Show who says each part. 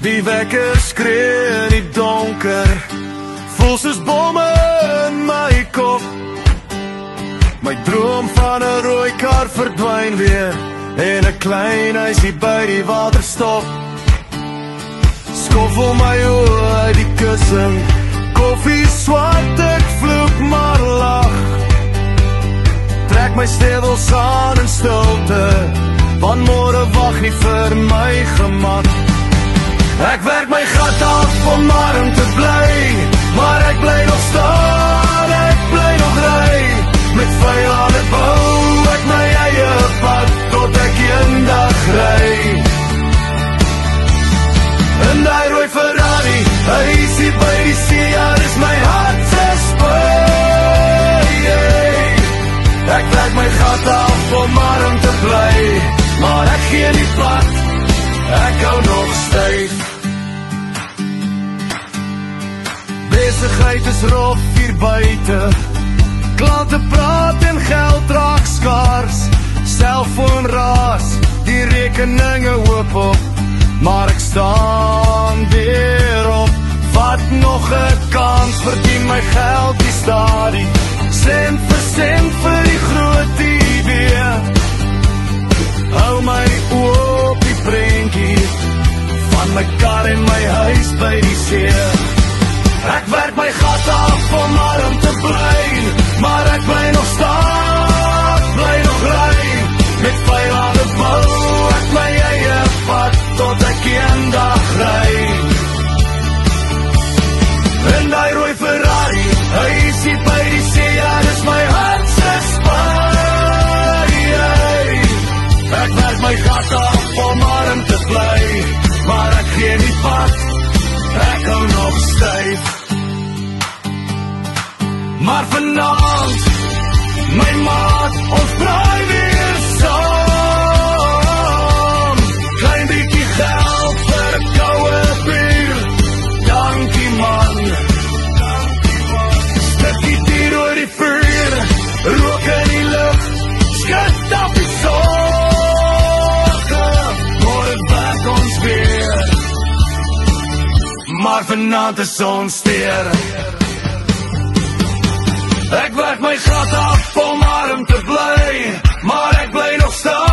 Speaker 1: Die wekker skree in die donker, voel soos bomme in my kop. My droom van 'n rooi kar verdwyn weer, en 'n klein huisie by die water stop. Skoffel my oë uit die kussing, koffie swart, ek vloek maar lag. Trek my stewels aan in stilte, want môre wag nie vir my gemak. Ek werk my gat af om arm te bly, maar ek bly nog staan, ek bly nog ry. Met vuil aan het bou ek my eie pad, tot ek eendag ry. En die rooi Ferrari, hy is hier by die see, ja, dis my hart se spy. Ek werk my gat af om arm te bly, maar ek gee nie pad, ek hou nog styf. Besigheid is rof hier buite, klante praat en geld raak skaars. Selfoon raas, die rekeninge hoop op, maar ek staan weer op. Wat nog 'n kans, verdien my geld die stadie, sent vir die groot idee. Hou my oop op die prentjie, van my kar en my huis by die see. Ek werk my gat af om arm te bly, maar ek bly nog staan, bly nog ry. Met vuil aan die bou, ek my eie pad, tot ek eendag ry. En die rooi Ferrari, hy is hier by die see, ja, dis my hart se spy. Ek werk my gat af om arm te bly, maar ek gee nie pad, ek hou nog styf. Maar vanaand, my maat, ons braai weer saam. Klein bietjie geld vir 'n koue bier, dankie man. Stukkie dier oor die vuur, rook in die lug, skud af die sorge, môre werk ons weer. Maar vanaand is ons steur. Ek werk my gat af om arm te bly, maar ek bly nog staan.